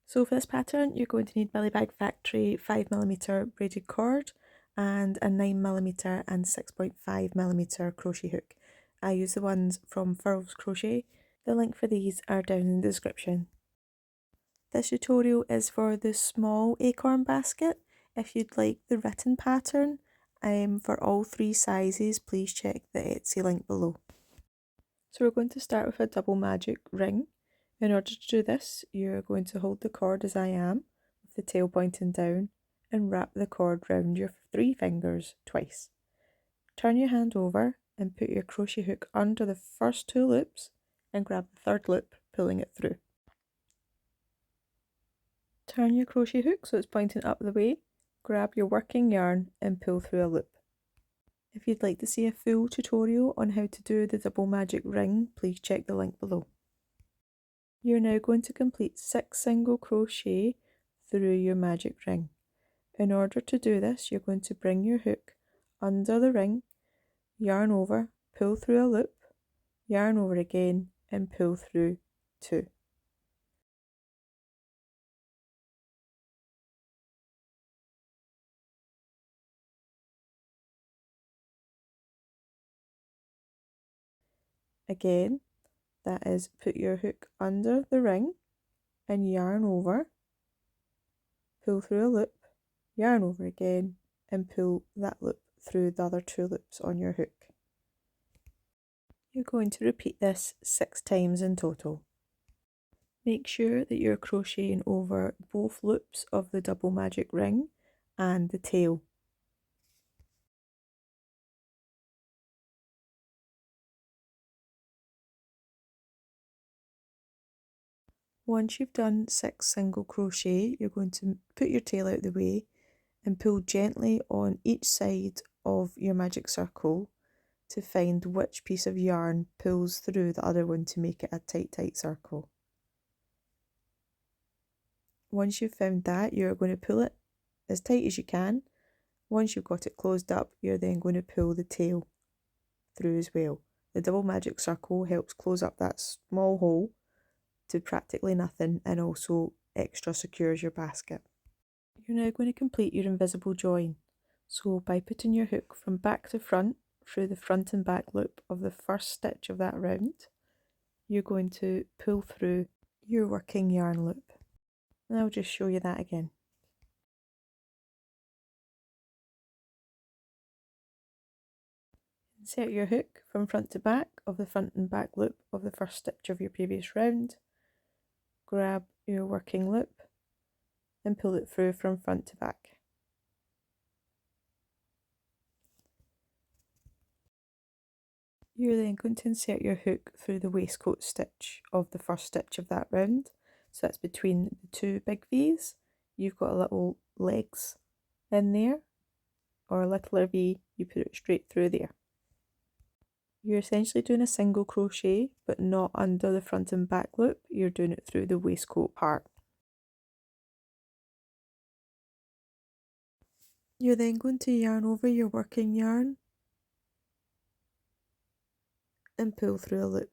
So for this pattern, you're going to need Bilibag Factory 5mm braided cord and a 9mm and 6.5mm crochet hook. I use the ones from Furls Crochet. The link for these are down in the description. This tutorial is for the small acorn basket. If you'd like the written pattern for all three sizes, please check the Etsy link below. So we're going to start with a double magic ring. In order to do this, you're going to hold the cord as I am, with the tail pointing down, and wrap the cord round your 3 fingers twice. Turn your hand over and put your crochet hook under the first 2 loops and grab the 3rd loop, pulling it through. Turn your crochet hook so it's pointing up the way, grab your working yarn and pull through a loop. If you'd like to see a full tutorial on how to do the double magic ring, please check the link below. You're now going to complete 6 single crochet through your magic ring. In order to do this, you're going to bring your hook under the ring, yarn over, pull through a loop, yarn over again and pull through 2. Again, that is, put your hook under the ring and yarn over, pull through a loop, yarn over again and pull that loop through the other 2 loops on your hook. You're going to repeat this 6 times in total. Make sure that you're crocheting over both loops of the double magic ring and the tail. Once you've done 6 single crochet, you're going to put your tail out the way and pull gently on each side of your magic circle to find which piece of yarn pulls through the other one to make it a tight circle. Once you've found that, you're going to pull it as tight as you can. Once you've got it closed up, you're then going to pull the tail through as well. The double magic circle helps close up that small hole to practically nothing and also extra secures your basket. You're now going to complete your invisible join. So by putting your hook from back to front through the front and back loop of the first stitch of that round, you're going to pull through your working yarn loop. And I'll just show you that again. Insert your hook from front to back of the front and back loop of the first stitch of your previous round. Grab your working loop and pull it through from front to back. You're then going to insert your hook through the waistcoat stitch of the first stitch of that round. So that's between the 2 big V's. You've got a little legs in there, or a littler V, you put it straight through there. You're essentially doing a single crochet, but not under the front and back loop, you're doing it through the waistcoat part. You're then going to yarn over your working yarn and pull through a loop.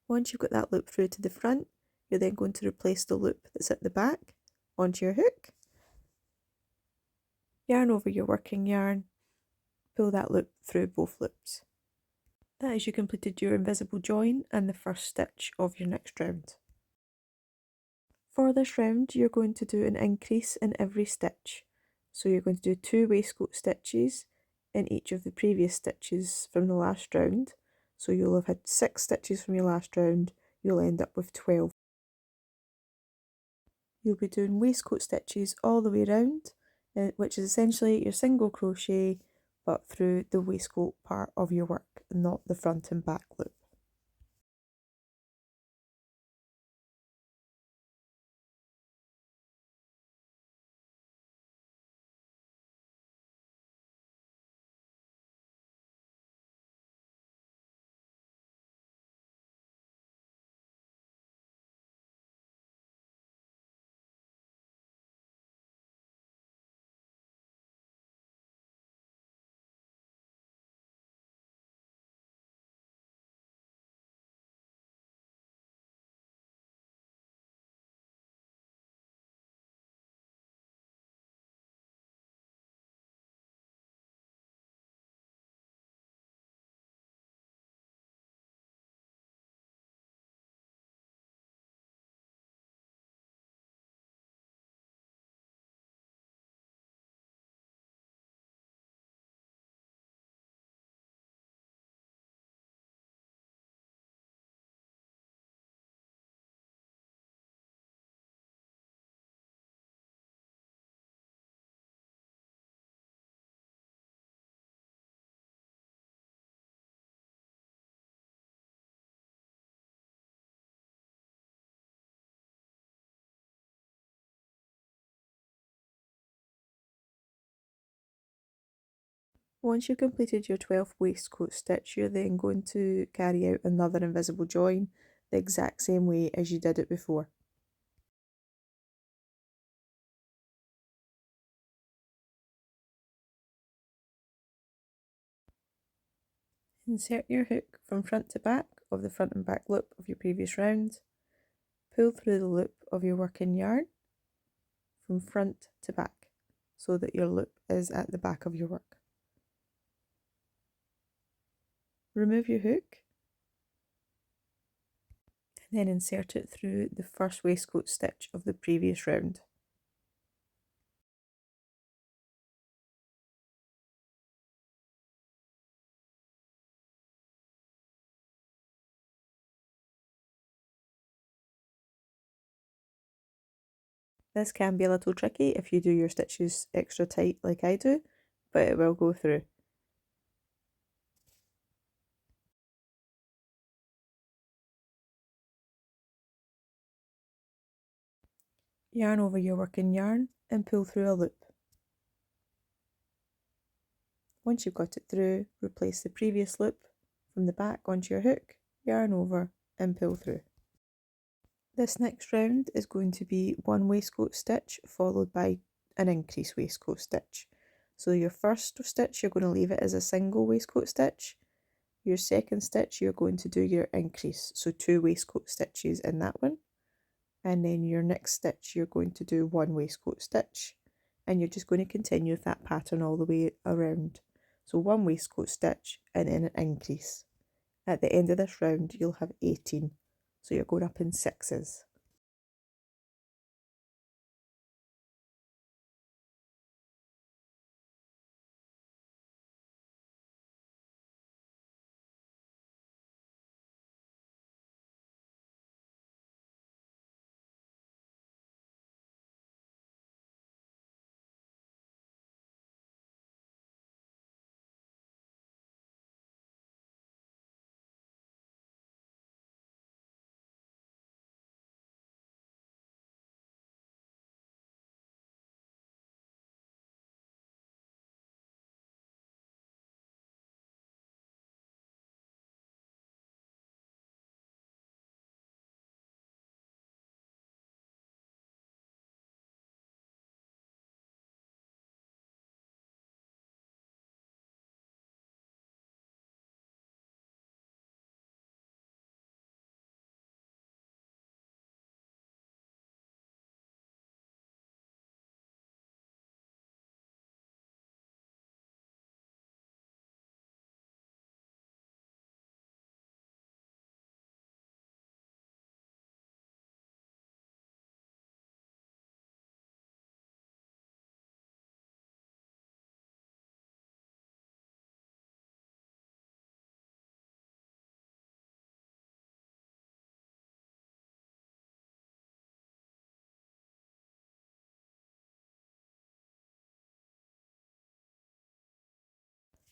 Once you've got that loop through to the front, you're then going to replace the loop that's at the back onto your hook, yarn over your working yarn, pull that loop through both loops. That is, you completed your invisible join and the first stitch of your next round. For this round, you're going to do an increase in every stitch. So you're going to do 2 waistcoat stitches in each of the previous stitches from the last round. So you'll have had 6 stitches from your last round, you'll end up with 12. You'll be doing waistcoat stitches all the way around, which is essentially your single crochet but through the waistcoat part of your work, not the front and back loop. Once you've completed your 12th waistcoat stitch, you're then going to carry out another invisible join the exact same way as you did it before. Insert your hook from front to back of the front and back loop of your previous round. Pull through the loop of your working yarn from front to back so that your loop is at the back of your work. Remove your hook and then insert it through the first waistcoat stitch of the previous round. This can be a little tricky if you do your stitches extra tight like I do, but it will go through. Yarn over your working yarn and pull through a loop. Once you've got it through, replace the previous loop from the back onto your hook, yarn over and pull through. This next round is going to be one waistcoat stitch followed by an increase waistcoat stitch. So your first stitch you're going to leave it as a single waistcoat stitch. Your second stitch you're going to do your increase, so 2 waistcoat stitches in that one. And then your next stitch you're going to do 1 waistcoat stitch, and you're just going to continue with that pattern all the way around. So 1 waistcoat stitch and then an increase. At the end of this round you'll have 18, so you're going up in 6s.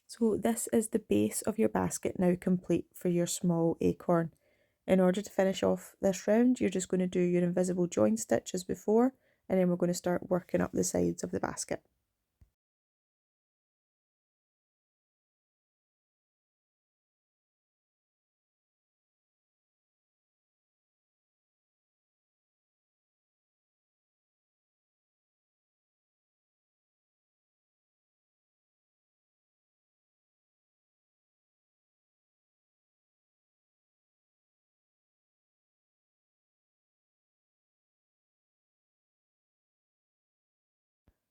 So this is the base of your basket now complete for your small acorn. In order to finish off this round, you're just going to do your invisible join stitch as before, and then we're going to start working up the sides of the basket.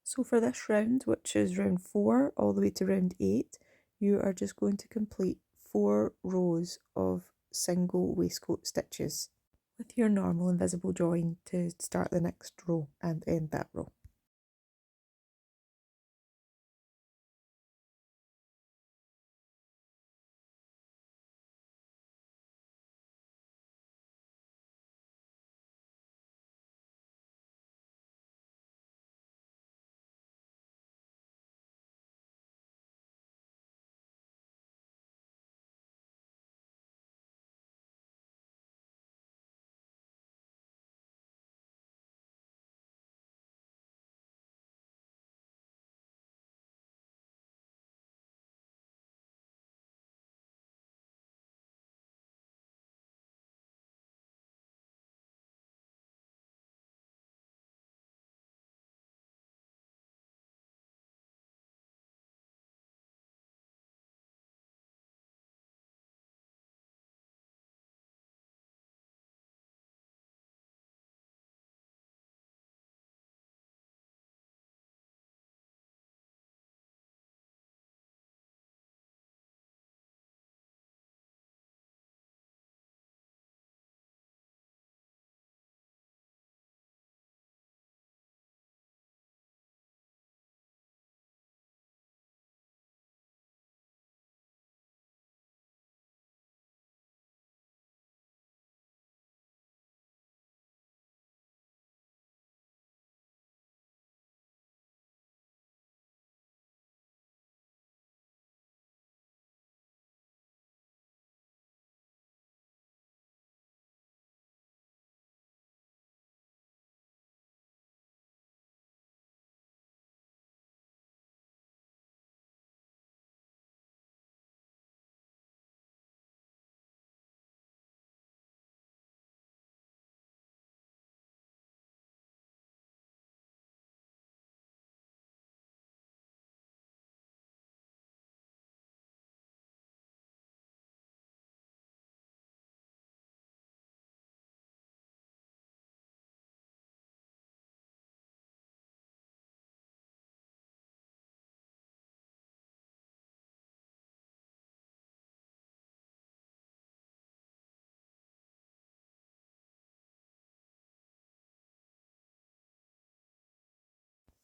So for this round, which is round 4 all the way to round 8, you are just going to complete 4 rows of single waistcoat stitches with your normal invisible join to start the next row and end that row.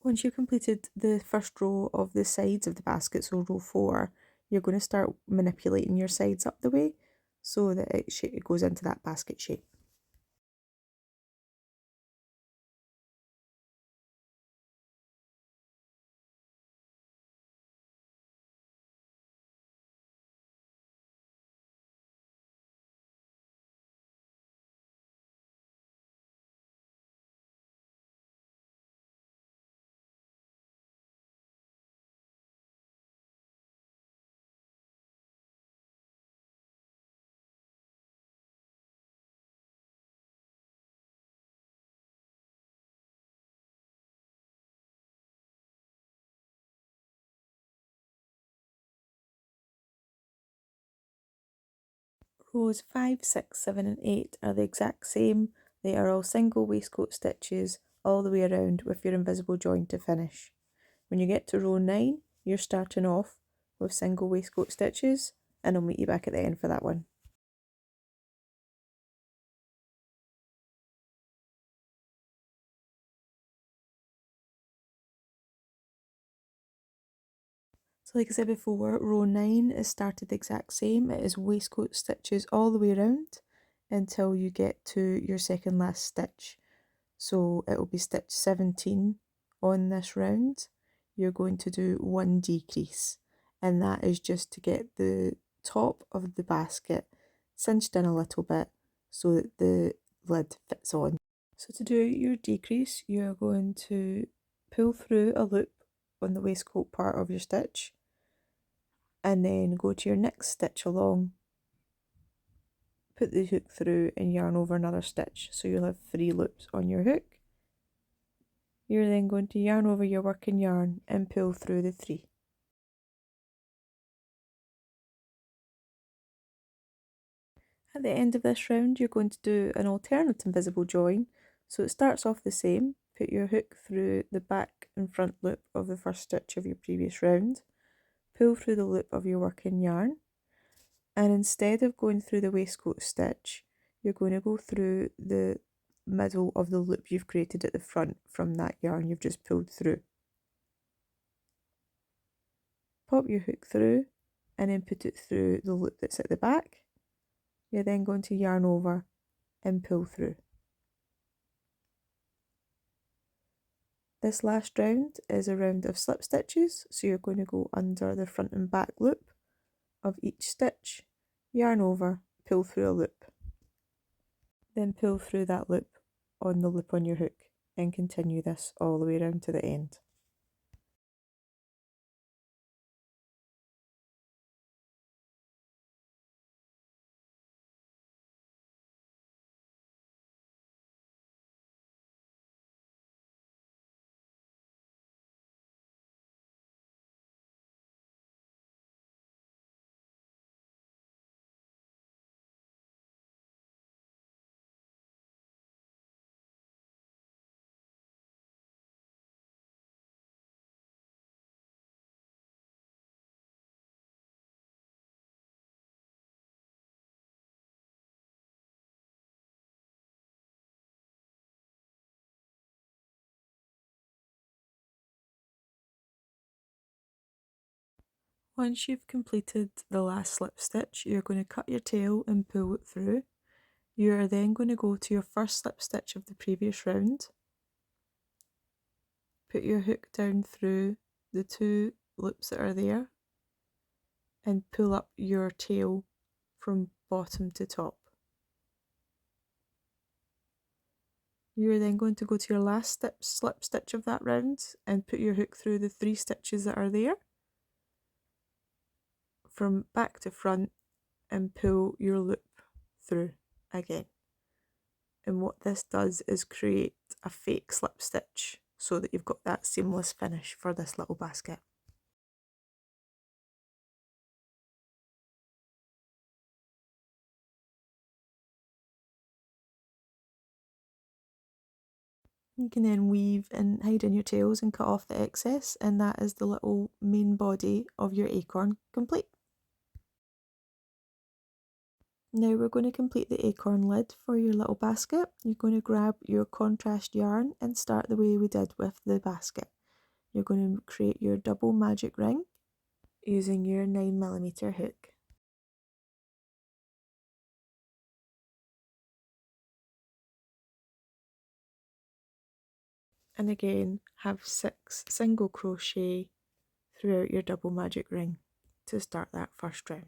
Once you've completed the first row of the sides of the basket, so row 4, you're going to start manipulating your sides up the way so that it goes into that basket shape. Rows 5, 6, 7 and 8 are the exact same. They are all single waistcoat stitches all the way around with your invisible join to finish. When you get to row 9, you're starting off with single waistcoat stitches, and I'll meet you back at the end for that one. So like I said before, row 9 is started the exact same. It is waistcoat stitches all the way around until you get to your second last stitch. So it will be stitch 17 on this round. You're going to do one decrease, and that is just to get the top of the basket cinched in a little bit so that the lid fits on. So to do your decrease, you're going to pull through a loop on the waistcoat part of your stitch, and then go to your next stitch along, put the hook through and yarn over another stitch, so you'll have 3 loops on your hook. You're then going to yarn over your working yarn and pull through the 3. At the end of this round, you're going to do an alternate invisible join. So it starts off the same. Put your hook through the back and front loop of the first stitch of your previous round, pull through the loop of your working yarn, and instead of going through the waistcoat stitch, you're going to go through the middle of the loop you've created at the front from that yarn you've just pulled through. Pop your hook through and then put it through the loop that's at the back. You're then going to yarn over and pull through. This last round is a round of slip stitches, so you're going to go under the front and back loop of each stitch, yarn over, pull through a loop, then pull through that loop on the loop on your hook, and continue this all the way around to the end. Once you've completed the last slip stitch, you're going to cut your tail and pull it through. You are then going to go to your first slip stitch of the previous round, put your hook down through the 2 loops that are there, and pull up your tail from bottom to top. You're then going to go to your last slip stitch of that round and put your hook through the 3 stitches that are there from back to front and pull your loop through again. And what this does is create a fake slip stitch so that you've got that seamless finish for this little basket. You can then weave and hide in your tails and cut off the excess, and that is the little main body of your acorn complete. Now we're going to complete the acorn lid for your little basket. You're going to grab your contrast yarn and start the way we did with the basket. you're going to create your double magic ring using your 9mm hook. And again, have 6 single crochet throughout your double magic ring to start that first round.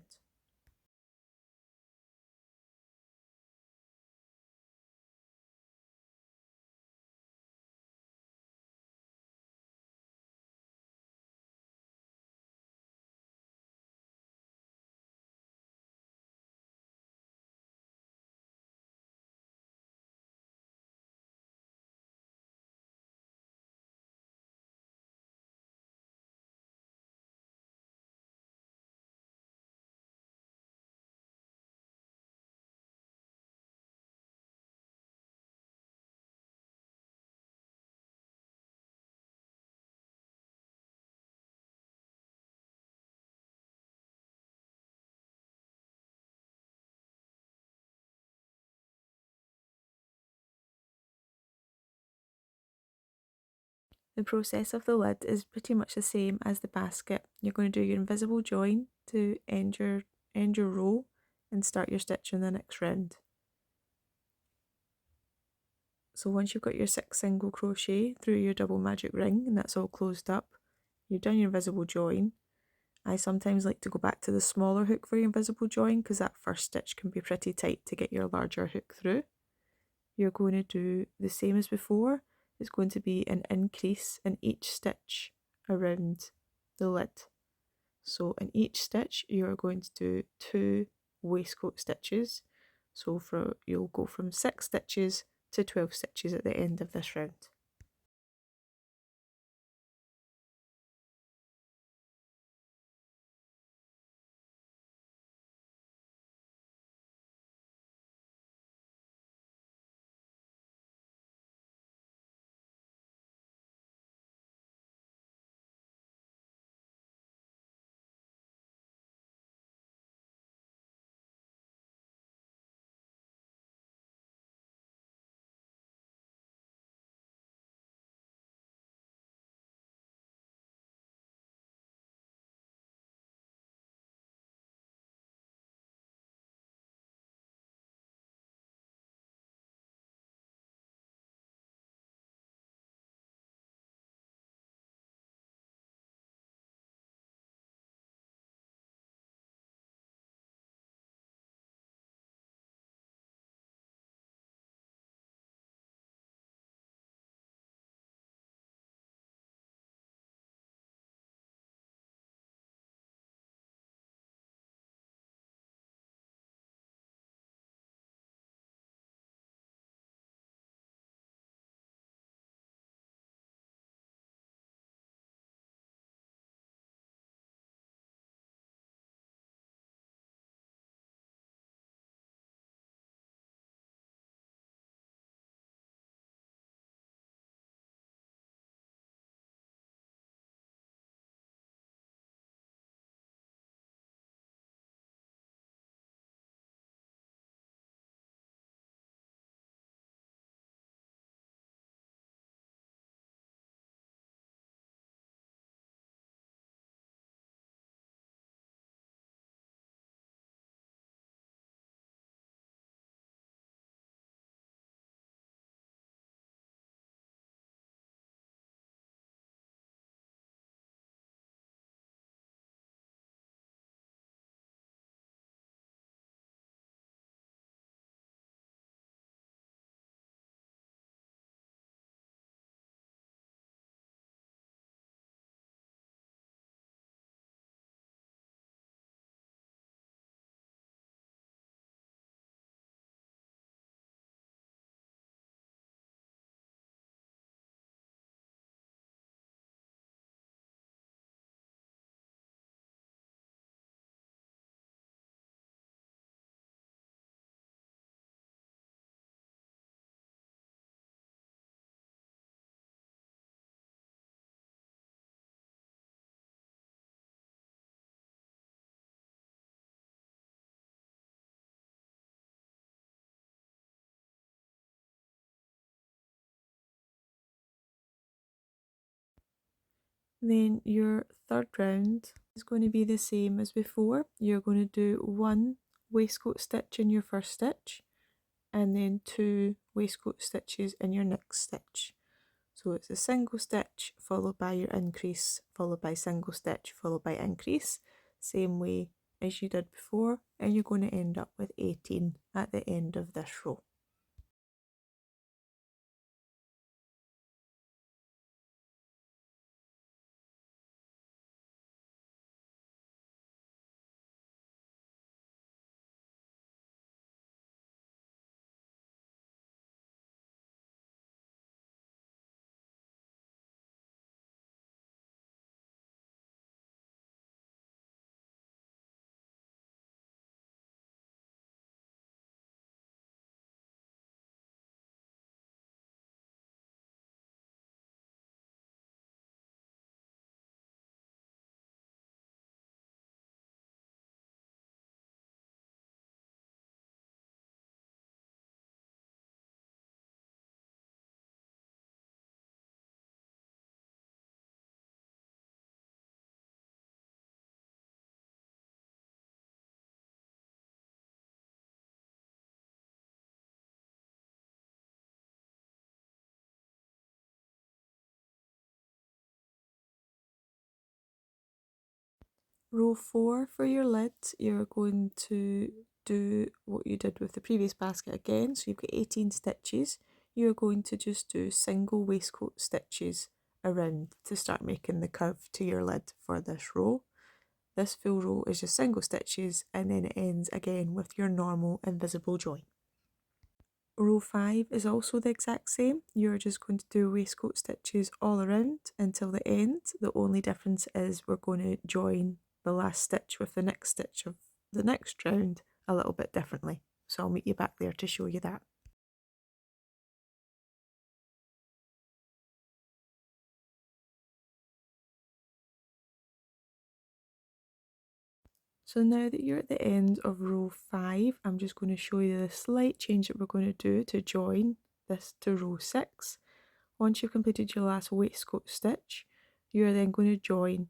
The process of the lid is pretty much the same as the basket. You're going to do your invisible join to end your row and start your stitch in the next round. So once you've got your 6 single crochet through your double magic ring and that's all closed up, you've done your invisible join. I sometimes like to go back to the smaller hook for your invisible join because that first stitch can be pretty tight to get your larger hook through. You're going to do the same as before. It's going to be an increase in each stitch around the lid. So in each stitch you're going to do 2 waistcoat stitches. So you'll go from 6 stitches to 12 stitches at the end of this round. Then your third round is going to be the same as before. You're going to do one waistcoat stitch in your first stitch and then two waistcoat stitches in your next stitch. So it's a single stitch followed by your increase, followed by single stitch, followed by increase, same way as you did before, and you're going to end up with 18 at the end of this row. Row 4 for your lid, you're going to do what you did with the previous basket again. So you've got 18 stitches. You're going to just do single waistcoat stitches around to start making the curve to your lid for this row. This full row is just single stitches and then it ends again with your normal invisible join. Row 5 is also the exact same. You're just going to do waistcoat stitches all around until the end. The only difference is we're going to join the last stitch with the next stitch of the next round a little bit differently. So I'll meet you back there to show you that. So now that you're at the end of row 5, I'm just going to show you the slight change that we're going to do to join this to row 6. Once you've completed your last waistcoat stitch, you're then going to join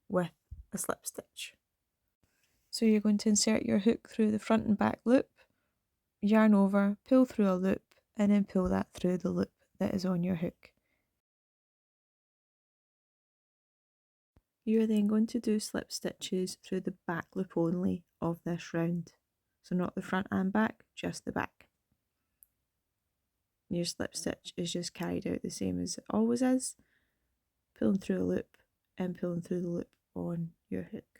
with a slip stitch. So you're going to insert your hook through the front and back loop, yarn over, pull through a loop, and then pull that through the loop that is on your hook. You're then going to do slip stitches through the back loop only of this round. So not the front and back, just the back. Your slip stitch is just carried out the same as it always is, pulling through a loop and pulling through the loop on your hook.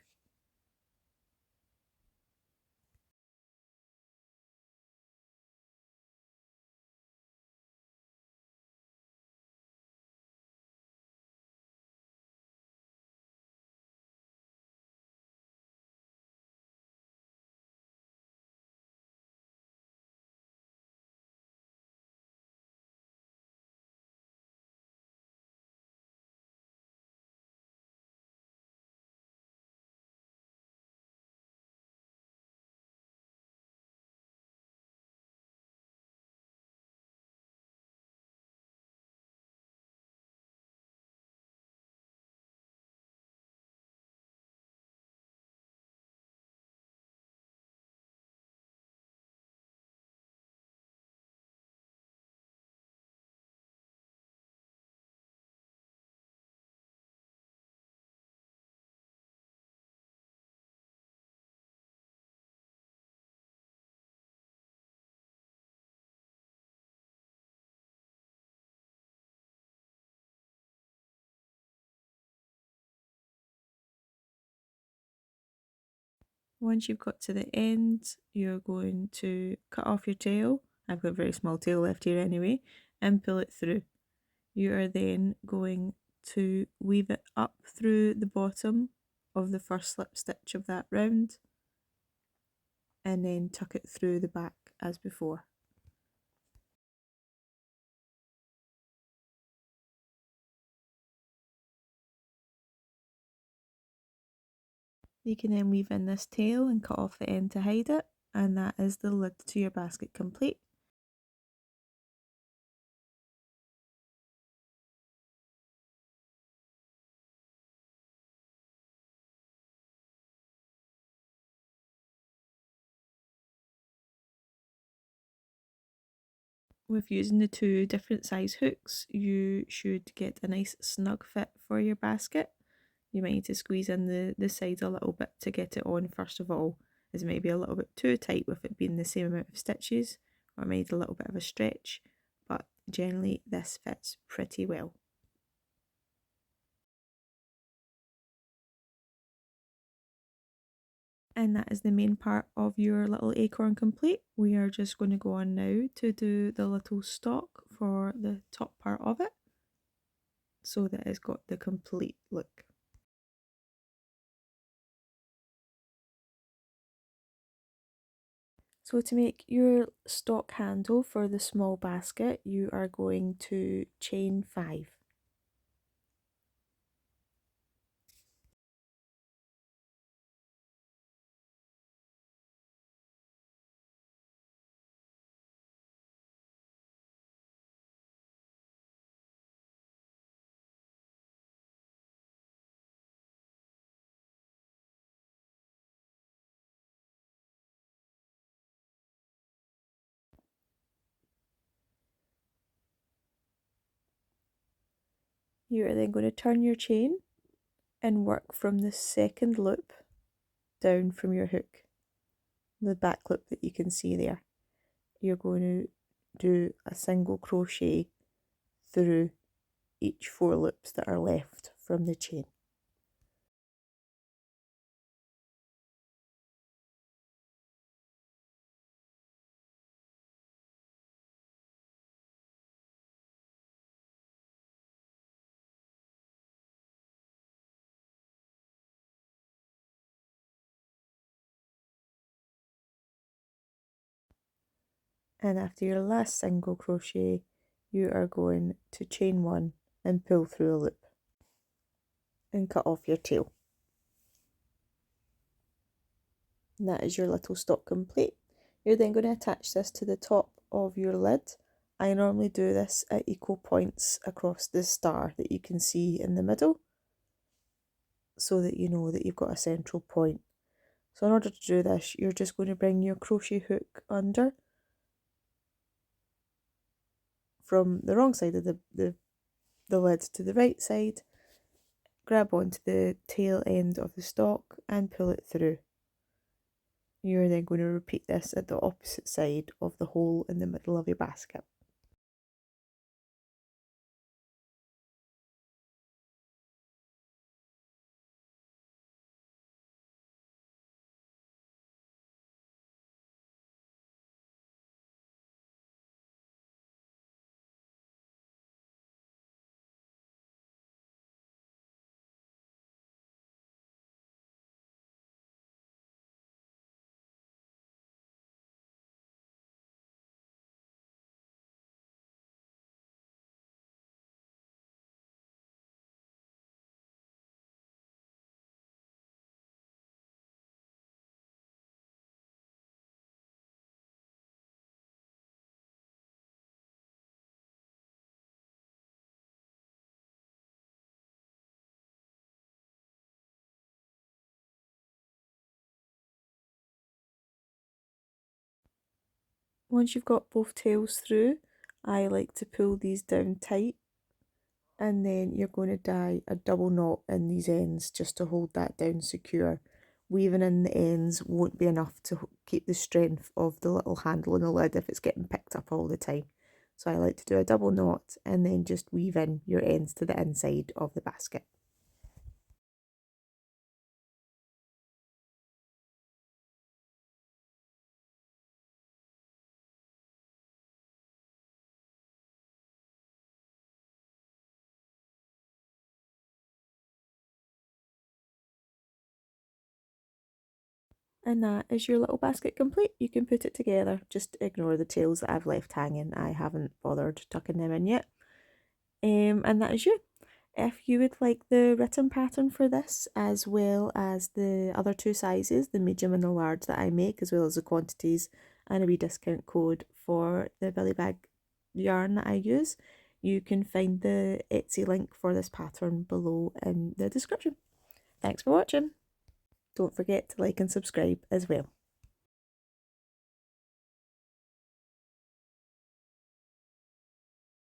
Once you've got to the end, you're going to cut off your tail. I've got a very small tail left here anyway, and pull it through. You are then going to weave it up through the bottom of the first slip stitch of that round and then tuck it through the back as before. You can then weave in this tail and cut off the end to hide it, and that is the lid to your basket complete. With using the two different size hooks, you should get a nice snug fit for your basket. You might need to squeeze in the sides a little bit to get it on first of all, as it may be a little bit too tight with it being the same amount of stitches, or it might need a little bit of a stretch, but generally this fits pretty well. And that is the main part of your little acorn complete. We are just going to go on now to do the little stalk for the top part of it, so that it's got the complete look. So to make your stalk handle for the small basket, you are going to chain 5. You are then going to turn your chain and work from the second loop down from your hook, the back loop that you can see there. You're going to do a single crochet through each 4 loops that are left from the chain. And after your last single crochet, you are going to chain 1 and pull through a loop and cut off your tail. And that is your little stalk complete. You're then going to attach this to the top of your lid. I normally do this at equal points across the star that you can see in the middle, so that you know that you've got a central point. So in order to do this, you're just going to bring your crochet hook under from the wrong side of the lid to the right side, grab onto the tail end of the stalk and pull it through. You're then going to repeat this at the opposite side of the hole in the middle of your basket. Once you've got both tails through, I like to pull these down tight, and then you're going to tie a double knot in these ends just to hold that down secure. Weaving in the ends won't be enough to keep the strength of the little handle on the lid if it's getting picked up all the time. So I like to do a double knot and then just weave in your ends to the inside of the basket. And that is your little basket complete. You can put it together. Just ignore the tails that I've left hanging. I haven't bothered tucking them in yet. And that is you. If you would like the written pattern for this, as well as the other 2 sizes, the medium and the large that I make, as well as the quantities and a wee discount code for the Bilibag yarn that I use, you can find the Etsy link for this pattern below in the description. Thanks for watching. Don't forget to like and subscribe as well.